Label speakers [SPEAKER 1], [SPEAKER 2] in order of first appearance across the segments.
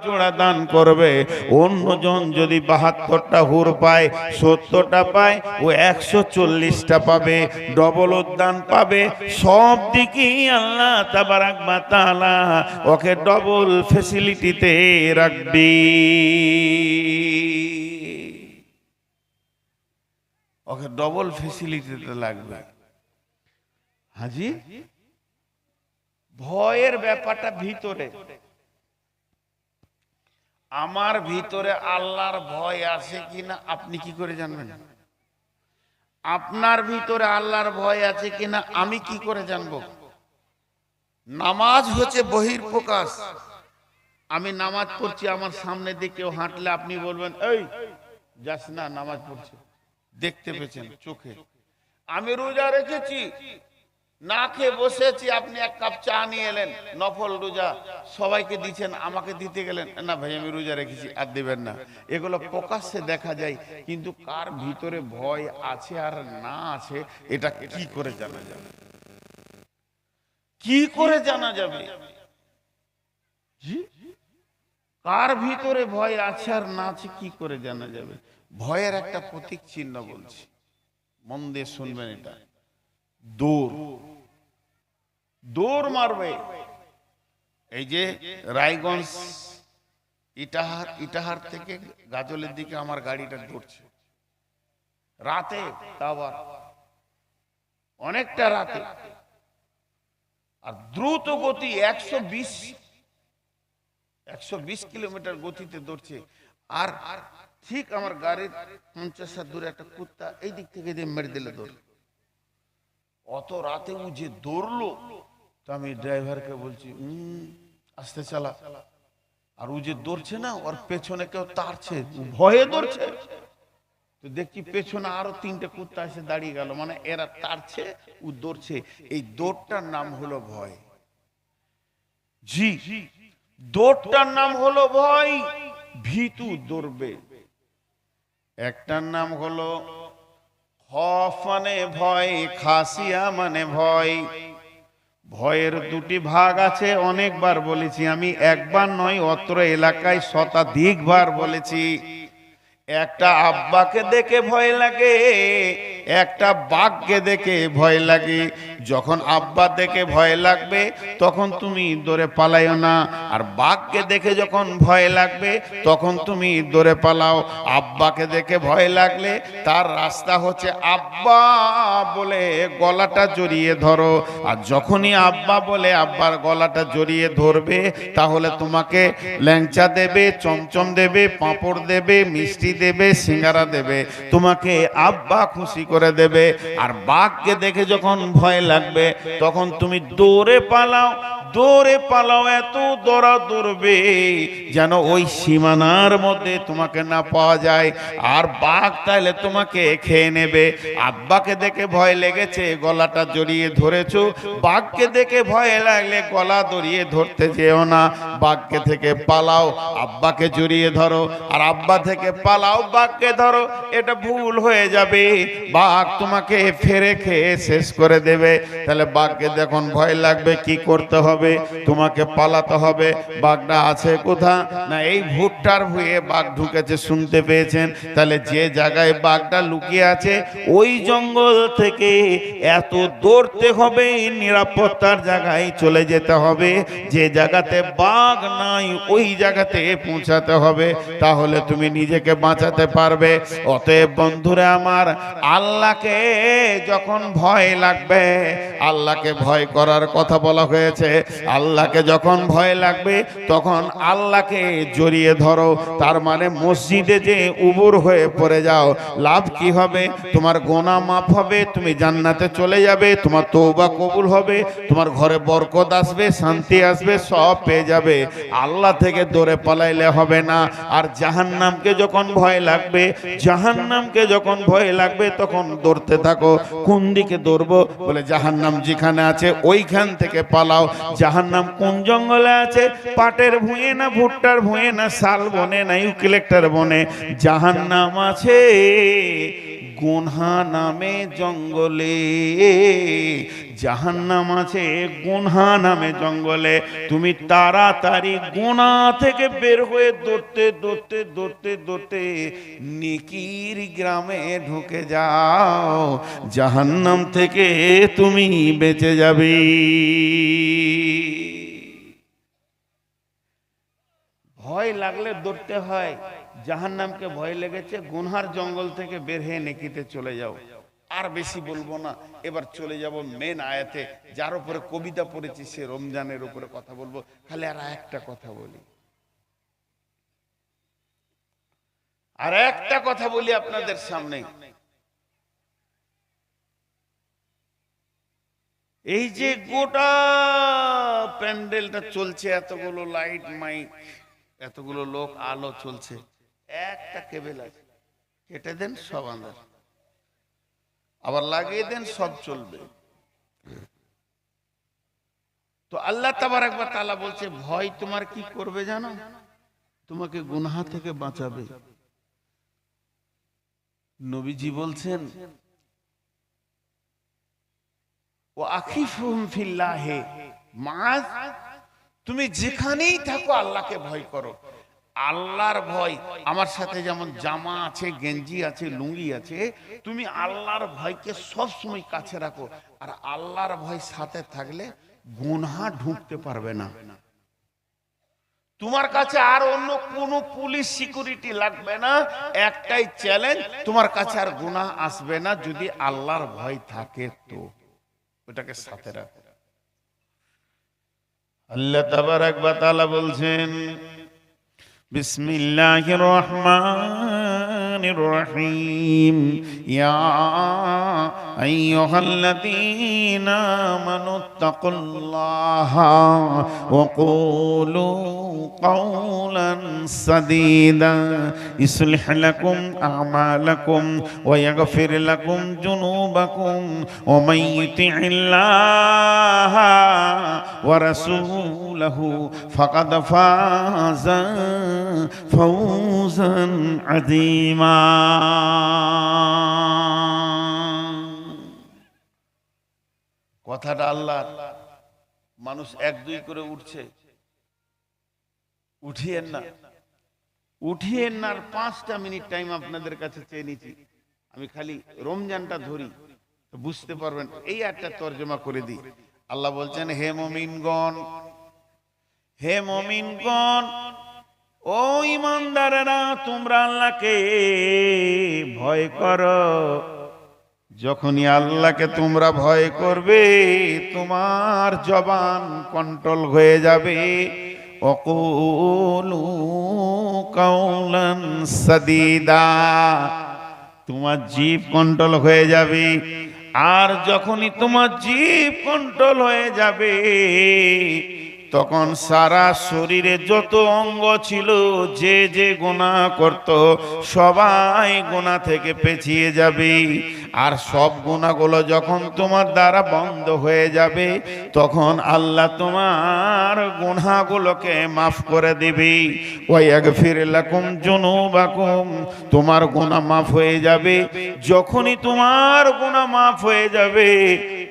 [SPEAKER 1] জোড়া দান করবে, অন্যজন যদি 72টা হুর পায়, 70টা পায়, ও 140টা পাবে, ডবল উদ্যান পাবে। সব দিকেই আল্লাহ তাবারাক ওয়া তাআলা ওকে ডবল ফ্যাসিলিটিতে রাখবি, ওকে ডবল ফ্যাসিলিটিতে লাগবে। হাজি, ভয়ের ব্যাপারটা ভিতরে। আমার ভিতরে আল্লাহর ভয় আছে কিনা আপনি কি করে জানবেন? আপনার ভিতরে আল্লাহর ভয় আছে কিনা আমি কি করে জানবো? নামাজ হচ্ছে বহির্প্রকাশ। আমি নামাজ পড়ছি, আমার সামনে দিয়ে কেউ হাঁটলে আপনি বলবেন এই যাস না, নামাজ পড়ছে, দেখতে পেয়েছেন চোখে। আমি রোজা রেখেছি, না খেয়ে বসেছি, আপনি এক কাপ চা নিয়ে এলেন, নফল রোজা, সবাইকে দিচ্ছেন, আমাকে দিতে গেলেন, না ভাই আমি রোজা রেখেছি, আর দিবেন না। এগুলো প্রকাশ্যে দেখা যায়, কিন্তু কার ভিতরে ভয় আছে আর না আছে এটা কি করে জানা যাবে? কি করে জানা যাবে? কার ভিতরে ভয় আছে আর না আছে কি করে জানা যাবে? ভয়ের একটা প্রতীক চিহ্ন বলছি, মন দিয়ে শুনবেন। এটা দৌড়, দৌড় মারবে। এই যে রায়গঞ্জ ইটাহার থেকে গাজলের দিকে আমার গাড়িটা দৌড়ছে রাতে, তাও অনেকটা রাতে, আর দ্রুত গতি 120 কিলোমিটার গতিতে দৌড়ছে। আর ঠিক আমার গাড়ির 50 হাত দূরে একটা কুত্তা এই দিক থেকে যে মেরে দিলে দৌড়। অত রাতে ও যে দৌড়লো, তো আমি ড্রাইভারকে বলছি আস্তে চালা। আর ও যে দৌড়ছে না, ওর পেছনে কেউ তাড়ছে, ভয়ে দৌড়ছে। তো দেখছি পেছনে আরো 3টে কুত্তা এসে দাঁড়িয়ে গেল, মানে এরা তাড়ছে, ও দৌড়ছে। এই দৌড়টার নাম হলো ভয়। জি, দৌড়টার নাম হলো ভয়। ভীতু দৌড়বে। একটার নাম হলো খফ মানে ভয়, খাসিয়া মানে ভয়। ভয়ের দুটি ভাগ আছে, অনেকবার বলেছি আমি, একবার নয়, অত্র এলাকায় শতাধিকবার বলেছি। একটা আব্বাকে দেখে ভয় লাগে, একটা বাঘকে দেখে ভয় লাগে। যখন আব্বা দেখে ভয় লাগবে তখন তুমি দৌড়ে পালাইও না, আর বাঘকে দেখে যখন ভয় লাগবে তখন তুমি দৌড়ে পালাও। আব্বাকে দেখে ভয় লাগলে তার রাস্তা হচ্ছে আব্বা বলে গলাটা জড়িয়ে ধরো, আর যখনই আব্বা বলে আব্বার গলাটা জড়িয়ে ধরবে তাহলে তোমাকে ল্যাংচা দেবে, চমচম দেবে, পাঁপড় দেবে, মিষ্টি দেবে, সিঙ্গারা দেবে, তোমাকে আব্বা খুশি করে দেবে। আর বাঘকে দেখে যখন ভয় লাগবে তখন তুমি দৌড়ে পালাও, দৌড়ে পালাও, এত দৌড়া দৌড়বে যেন ওই সীমানার মধ্যে তোমাকে না পাওয়া যায়, আর বাঘ তাইলে তোমাকে খেয়ে নেবে। আব্বাকে দেখে ভয় লেগেছে, গলাটা জড়িয়ে ধরেছো, বাঘকে দেখে ভয় লাগলে গলা জড়িয়ে ধরতে যেও না, বাঘকে থেকে পালাও, আব্বাকে জড়িয়ে ধরো, আর আব্বা থেকে পালাও, বাঘকে ধরো। এটা ভুল হয়ে যাবে, বাঘ তোমাকে ফেরে খেয়ে শেষ করে দেবে। তাহলে বাঘকে যখন ভয় লাগবে কি করতে হবে? তোমাকে পালাতে হবে। বাঘটা আছে কোথা? না এই ভুট্টার ভুঁয়ে বাঘ ঢুকেছে, শুনতে পেয়েছেন? তাহলে যে জায়গায় বাঘটা লুকিয়ে আছে ওই জঙ্গল থেকে এত দৌড়তে হবে, নিরাপত্তার জায়গায় চলে যেতে হবে, যে জায়গাতে বাঘ নাই ওই জায়গাতে পৌঁছাতে হবে, তাহলে তুমি নিজেকে বাঁচাতে পারবে। অতএব বন্ধুরা আমার, আল্লাহকে যখন ভয় লাগবে, আল্লাহকে ভয় করার কথা বলা হয়েছে, আল্লাহকে যখন ভয় লাগবে তখন আল্লাহকে জড়িয়ে ধরো। তার মানে মসজিদে যে উবুর হয়ে পড়ে যাও, লাভ কি হবে? তোমার গুনাহ মাফ হবে, তুমি জান্নাতে চলে যাবে, তোমার তওবা কবুল হবে, তোমার ঘরে বরকত আসবে, শান্তি আসবে, সব পেয়ে যাবে। আল্লাহ থেকে দৌড়ে পালাইলে হবে না। আর জাহান্নামকে যখন ভয় লাগবে, জাহান্নামকে যখন ভয় লাগবে তখন দৌড়তে থাকো। কোন দিকে দৌড়বো? বলে জাহান্নাম যেখানে আছে ওইখান থেকে পালাও। জাহান্নাম কোন জঙ্গলে আছে? পাটের ভুঁয়ে না ভুট্টার ভুঁয়ে না শাল বনে না ইউক্যালিপটাস বনে? জাহান্নাম আছে গুনহা নামে জঙ্গলে, জাহান্নাম আছে গুনহা নামে জঙ্গলে। তুমি তাড়াতাড়ি গুনাহ থেকে বের হয়ে দৌড়তে দৌড়তে দৌড়তে দৌড়তে নেকির গ্রামে ঢুকে যাও, জাহান্নাম থেকে তুমি বেঁচে যাবে। ভয় লাগলে দৌড়তে হয়, জাহান্নামকে ভয় লেগেছে, গুনহার জঙ্গল থেকে বের হয়ে নেকিতে চলে যাও। আর বেশি বলবো না, এবার চলে যাব মেন আয়াতে, যার উপরে কবিতা পড়েছি সে রমজানের উপরে কথা বলবো। খালি আর একটা কথা বলি, আর একটা কথা বলি আপনাদের সামনে। এই যে গোটা প্যান্ডেলটা চলছে, এতগুলো লাইট মাইক, এতগুলো লোক, আলো চলছে, একটা কেবল আছে, কেটে দেন সব আন্দাজ, আবার লাগিয়ে দেন সব চলবে। তো আল্লাহ তাবারক ওয়া তাআলা বলছে ভয় তোমার কি করবে জানো? তোমাকে গুনাহ থেকে বাঁচাবে। নবীজি বলছেন ও আখিফুহুম ফিল্লাহি, মাআজ, তুমি যেখানেই থাকো আল্লাহকে ভয় করো। আল্লাহর ভয় আমার সাথে যেমন জামা আছে, গেঞ্জি আছে, লুঙ্গি আছে, তুমি আল্লাহর ভয়কে সব সময় কাছে রাখো। আর আল্লাহর ভয় সাথে থাকলে গুনাহ ঢুকতে পারবে না। তোমার কাছে আর অন্য কোনো পুলিশ সিকিউরিটি লাগবে না, একটাই চ্যালেঞ্জ, তোমার কাছে আর গুনাহ আসবে না যদি আল্লাহর ভয় থাকে। তো ওটাকে সাথে রাখো। আল্লাহ তাবারক ওয়া তাআলা বলছেন বিসমিল্লাহির রহমানির রহিম, ইয়া আইয়ুহাল্লাযীনা আমানুত্তাকুল্লাহা ওয়া কুলু কাওলান সাদীদা ইসলিহ লাকুম আ'মালাকুম ওয়া ইয়াগফির লাকুম যুনুবাকুম ওয়া মান ইউতি'ইল্লাহা ওয়া রাসূলাহু ফাকাদ ফাযা ফাওজান আযীমা। কথাটা আল্লাহ, মানুষ এক দুই করে উঠছে, উঠিয়েন না, উঠিয়েন না। আর 5টা মিনিট টাইম আপনাদের কাছে চেয়ে নিচ্ছি, আমি খালি রমজানটা ধরি তো বুঝতে পারবেন। এই একটা তর্জমা করে দিই। আল্লাহ বলছেন হে মুমিনগণ, হে মুমিনগণ, ও ঈমানদারেরা, তোমরা আল্লাহকে ভয় করো। যখনই আল্লাহকে তোমরা ভয় করবে, তোমার জবান কন্ট্রোল হয়ে যাবে। ওয়াকুলু কাওলান সাদীদা, তোমার জিভ কন্ট্রোল হয়ে যাবে। আর যখনই তোমার জিভ কন্ট্রোল হয়ে যাবে, তখন সারা শরীরে যত অঙ্গ ছিল, যে যে গুনাহ করত, সবাই গুনাহ থেকে পেছিয়ে যাবে। আর সব গুনাহগুলো যখন তোমার দ্বারা বন্ধ হয়ে যাবে, তখন আল্লাহ তোমার গুনাহগুলোকে মাফ করে দিবে। ওয়া ইয়াগফির লাকুম যুনুবাকুম, তোমার গুনাহ মাফ হয়ে যাবে। যখনই তোমার গুনাহ মাফ হয়ে যাবে,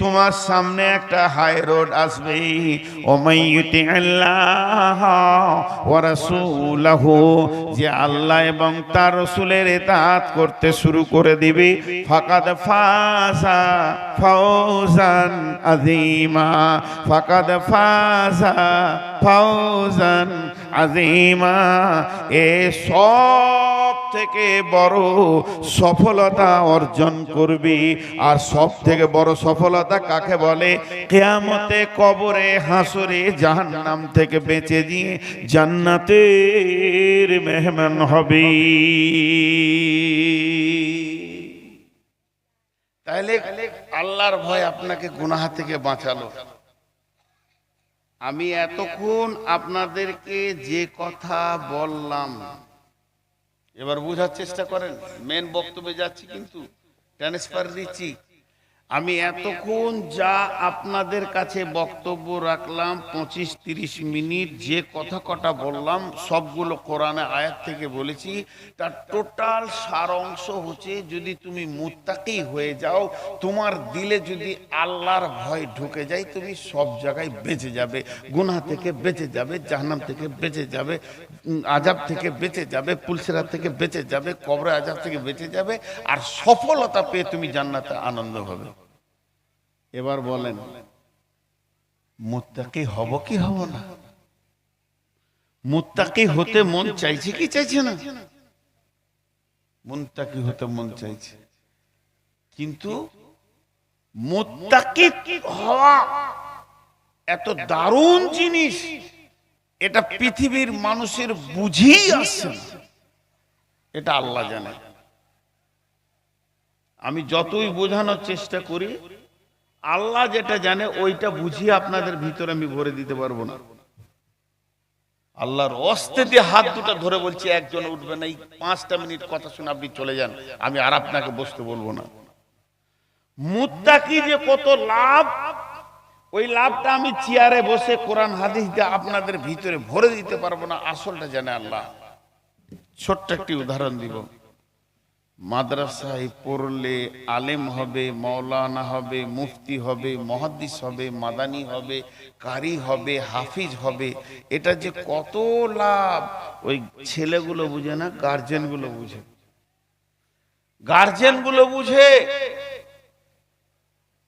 [SPEAKER 1] তোমার সামনে একটা হাই রোড আসবে। ও মান ইউতি'আল্লাহ ওয়া রাসূলাহু, যে আল্লাহ এবং তার রাসূলের ইতাআত করতে শুরু করে দিবে, ফাকাদ ফাযা ফাওজান আযীমা, ফাকাদ ফাযা ফাওজান আযীমা। এ সব থেকে বড় সফলতা অর্জন করবি। আর সব থেকে বড় সফলতা কাকে বলে? কিয়ামতে, কবরে, হাসরে, জাহান্নাম থেকে বেঁচে দিয়ে জান্নাতের মেহমান হবি। তাহলে আল্লাহর ভয় আপনাকে গুনাহ থেকে বাঁচালো। আমি এতক্ষণ আপনাদেরকে যে কথা বললাম, এবার বোঝার চেষ্টা করেন। মেন বক্তব্যে যাচ্ছি কিন্তু ট্রান্সফার দিচ্ছি। আমি এতক্ষণ যা আপনাদের কাছে বক্তব্য রাখলাম 25-30 মিনিট, যে কথা কটা বললাম সবগুলো কোরআনে আয়াত থেকে বলেছি। তার টোটাল সার অংশ হচ্ছে, যদি তুমি মুত্তাকি হয়ে যাও, তোমার দিলে যদি আল্লাহর ভয় ঢুকে যায়, তুমি সব জায়গায় বেঁচে যাবে, গুনাহ থেকে বেঁচে যাবে, জাহান্নাম থেকে বেঁচে যাবে, আযাব থেকে বেঁচে যাবে, পুলসিরাত থেকে বেঁচে যাবে, কবরে আযাব থেকে বেঁচে যাবে, আর সফলতা পেয়ে তুমি জান্নাতে আনন্দ হবে। এবার বলেন, মুত্তাকি হব কি হব না? মুত্তাকি হতে মন চাইছে কি চাইছে না? মুত্তাকি হতে মন চাইছে, কিন্তু মুত্তাকি হওয়া এত দারুণ জিনিস, এটা পৃথিবীর মানুষের বুঝেই আসছে না, এটা আল্লাহ জানে। আমি যতই বোঝানোর চেষ্টা করি, আল্লাহ যেটা জানে ওইটা বুঝিয়ে আপনাদের ভিতরে আমি ভরে দিতে পারবো না। আল্লাহর অস্তে দিয়ে হাত দুটো ধরে বলছি, একজন উঠবে না, এই 5টা মিনিট কথা শুনে আপনি চলে যান, আমি আর আপনাকে বসতে বলবো না। মুত্তাকি যে কত লাভ, ওই লাভটা আমি চেয়ারে বসে কোরআন হাদিস দিয়ে আপনাদের ভিতরে ভরে দিতে পারবো না, আসলটা জানে আল্লাহ। ছোট্ট একটি উদাহরণ দিব। মাদ্রাসায় পড়লে আলেম হবে, মাওলানা হবে, মুফতি হবে, মুহাদ্দিস হবে, মাদানি হবে, কারি হবে, হাফিজ হবে, এটা যে কত লাভ ওই ছেলেগুলো বুঝে না, গার্জেনগুলো বুঝে। গার্জেনগুলো বুঝে,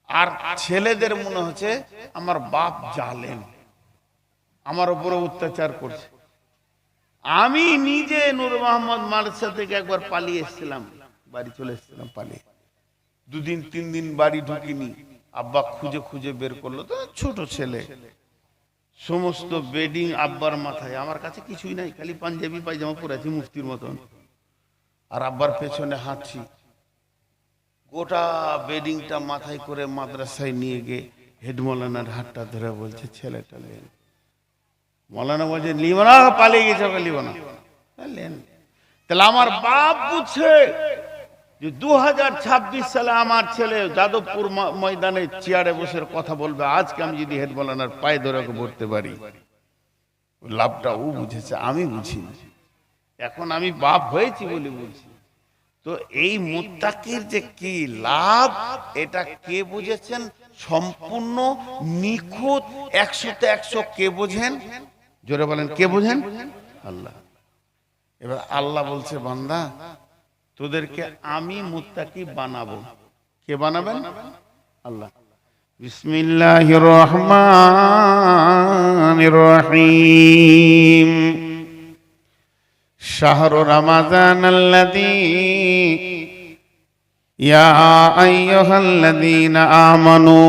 [SPEAKER 1] আর ছেলেদের মনে হচ্ছে আমার বাপ জালেম, আমার উপরে অত্যাচার করছে। আমি নিজে নূর মোহাম্মদ মাদ্রাসা থেকে একবার পালিয়ে এসেছিলাম, বাড়ি চলে এসেছিলাম পালিয়ে, 2 দিন 3 দিন বাড়ি ঢুকিনি, আব্বা খুঁজে খুঁজে বের করলো। তো ছোট ছেলে, সমস্ত বেডিং আব্বার মাথায়, আমার কাছে কিছুই নাই, খালি পাঞ্জাবি পায়জামা পরে আছি মুফতির মতন, আর আব্বার পেছনে হাঁটছি। গোটা বেডিংটা মাথায় করে মাদ্রাসায় নিয়ে গিয়ে হেড মৌলানার হাতটা ধরে বলছে, ছেলেটা লেন। মৌলানা বলছে, লিব না, পালিয়ে গেছে, লিব না, লেন। তাহলে আমার বাপ বুঝছে যে 2026 সালে আমার ছেলে যাদবপুর ময়দানে চেয়ারে বসে কথা বলবে, আজকে আমি যদি হেড মৌলানার পায়ে ধরে বলতে পারি, লাভটা ও বুঝেছে, আমি বুঝিনি। এখন আমি বাপ হয়েছি বলে বুঝছি। তো এই মুত্তাকির যে কি লাভ, এটা কে বুঝেছেন? সম্পূর্ণ নিখুঁত 100-তে 100 কে বোঝেন? জোরে বলেন, কে বোঝেন? আল্লাহ। এবার আল্লাহ বলছে, বান্দা তোদেরকে আমি মুত্তাকি বানাবো। কে বানাবেন? আল্লাহ। বিসমিল্লাহির রহমানির রহিম। শাহরু রমাদানাল্লাযী ইয়া আইয়ুহাল্লাযীনা আমানু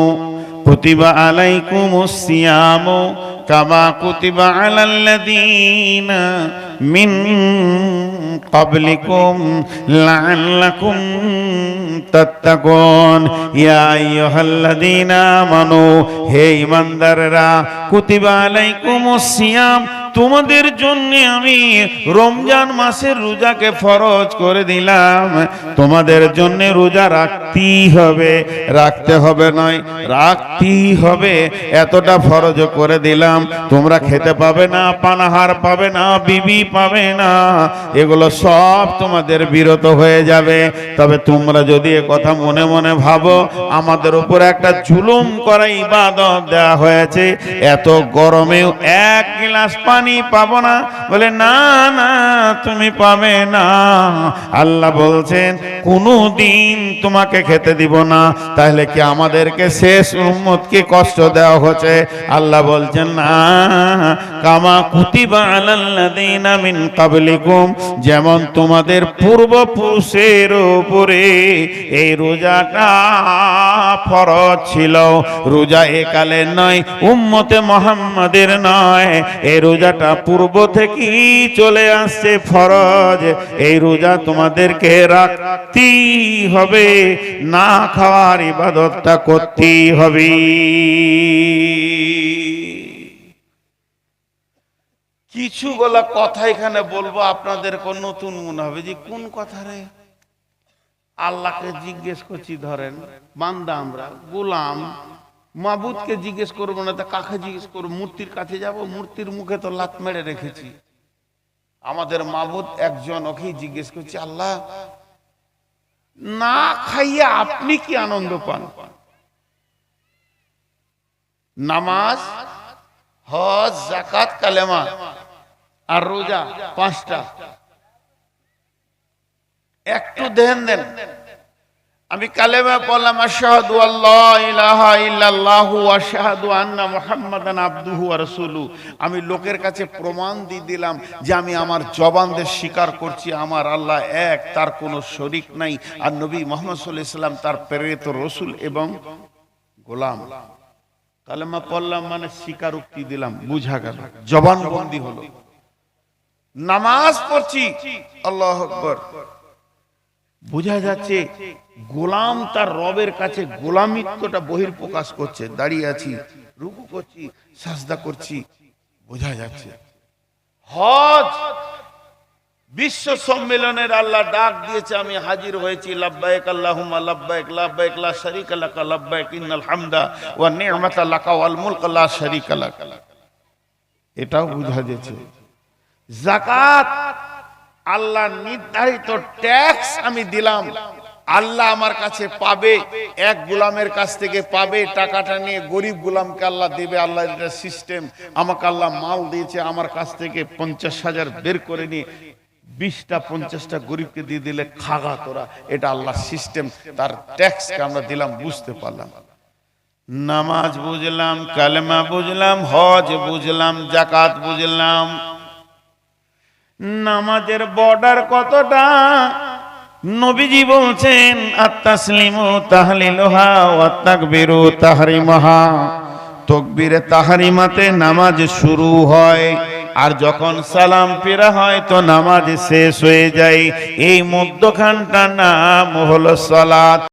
[SPEAKER 1] কুতিবা আলাইকুমুস সিয়ামু কামা কুতিবা আলাল্লাযীনা মিন ক্বাবলিকুম লাআল্লাকুম তাত্তাকুন। ইয়া আইয়ুহাল্লাযীনা আমানু, হে ঈমানদাররা, কুতিবা আলাইকুমুস সিয়াম, তোমাদের জন্য আমি রমজান মাসের রোজাকে ফরজ করে দিলাম। তোমাদের জন্য রোজা রাখতেই হবে, রাখতে হবে নয়, রাখতেই হবে, এতটা ফরজ করে দিলাম। তোমরা খেতে পাবে না, পানাহার পাবে না, বিবি পাবে না, এগুলো সব তোমাদের বিরত হয়ে যাবে। তবে তোমরা যদি এ কথা মনে মনে ভাবো আমাদের উপর একটা জুলুম করা ইবাদত দেওয়া হয়েছে, এত গরমেও 1 গ্লাস পানি পাবো না, বলে না না তুমি পাবে না। আল্লাহ বলছেন কোনদিন তোমাকে খেতে দিব না। তাহলে কি আমাদেরকে শেষ উম্মতকে কষ্ট দেওয়া হচ্ছে? আল্লাহ বলছেন না, কামা কুতিবা আলাল্লাযীনা মিন ক্বাবলিকুম, যেমন তোমাদের পূর্বপুরুষের উপরে এই রোজাটা ফরজ ছিল। রোজা একালের নয়, উম্মতে মুহাম্মাদের নয়, এই রোজাটা পূর্ব থেকেই চলে আসছে ফরজ। এই রোজা তোমাদেরকে রাখতেই হবে, না খাওয়ার ইবাদতটা করতেই হবে। কিছু বলা কথা এখানে বলবো, আপনাদের কোন নতুন মনে হবে যে কোন কথা রে, আল্লাহকে জিজ্ঞেস করছি, ধরেন বান্দা আমরা গোলাম, মাবুদকে জিজ্ঞেস করবো না তা কাকে জিজ্ঞেস করবো? মূর্তির কাছে যাব? মূর্তির মুখে তো লাত মেরে রেখেছি। আমাদের মাবুদ একজন, ওকেই জিজ্ঞেস করছি, আল্লাহ না খাইয়ে আপনি কি আনন্দ পান? নামাজ, হজ, যাকাত, কালেমা আর রোজা 5টা, একটু ধ্যান দেন। আমি কালেমা পড়লাম, আশহাদু আল্লা ইলাহা ইল্লাল্লাহু ওয়া আশহাদু আন্না মুহাম্মাদান আবদুহু ওয়া রাসূলুহু। আমি লোকের কাছে প্রমাণ দিয়ে দিলাম যে আমি আমার জবান দিয়ে স্বীকার করছি আমার আল্লাহ এক, তার কোনো শরীক নাই, আর নবী মুহাম্মদ সাল্লাল্লাহু আলাইহি সাল্লাম তার প্রেরিত রাসূল এবং গোলাম। কালেমা পড়লাম মানে স্বীকারোক্তি দিলাম, বুঝা গেল, জবানবন্দি হলো। নামাজ পড়ছি, আল্লাহু আকবার, বোঝা যাচ্ছে গোলাম তার রবের কাছে গোলামিত্বটা বহির্প্রকাশ করছে। দাঁড়িয়ে আছি, রুকু করছি, সাজদা করছি, বোঝা যাচ্ছে। হজ, বিশ্ব সম্মেলনের আল্লাহ ডাক দিয়েছে, আমি হাজির হয়েছি, লাব্বাইক আল্লাহুম্মা লাব্বাইক, লাব্বাইক লা শারীকা লাকা লাব্বাইক, ইন্নাল হামদা ওয়া নি'মাতা লাকা ওয়াল মুলক লা শারীকা লাক। এটাও বোঝা যাচ্ছে। যাকাত, আল্লাহ নির্ধারিত ট্যাক্স আমি দিলাম, আল্লাহ আমার কাছে পাবে, এক গোলামের কাছ থেকে পাবে, টাকাটা নিয়ে গরিব গোলামকে আল্লাহ দেবে। আল্লাহ এটা সিস্টেম। আমাকে আল্লাহ মাল দিয়েছে, আমার কাছ থেকে 50,000 বের করে নিয়ে 20টা 50টা গরিবকে দিয়ে দিলে খাগা তোরা, এটা আল্লাহ সিস্টেম। তার ট্যাক্সকে আমরা দিলাম, বুঝতে পারলাম। নামাজ বুঝলাম, কালেমা বুঝলাম, হজ বুঝলাম, যাকাত বুঝলাম। নামাজের বর্ডার কতটা নবীজি বলছেন, আত-তাসলিমু তাহলিলুহা ওয়া তাকবীরু তাহরিমাহা। তাকবীরে তাহরিমাতে নামাজ শুরু হয়, আর যখন সালাম ফেরা হয় তো নামাজ শেষ হয়ে যায়। এই মধ্যখানটার নাম হলো সালাত।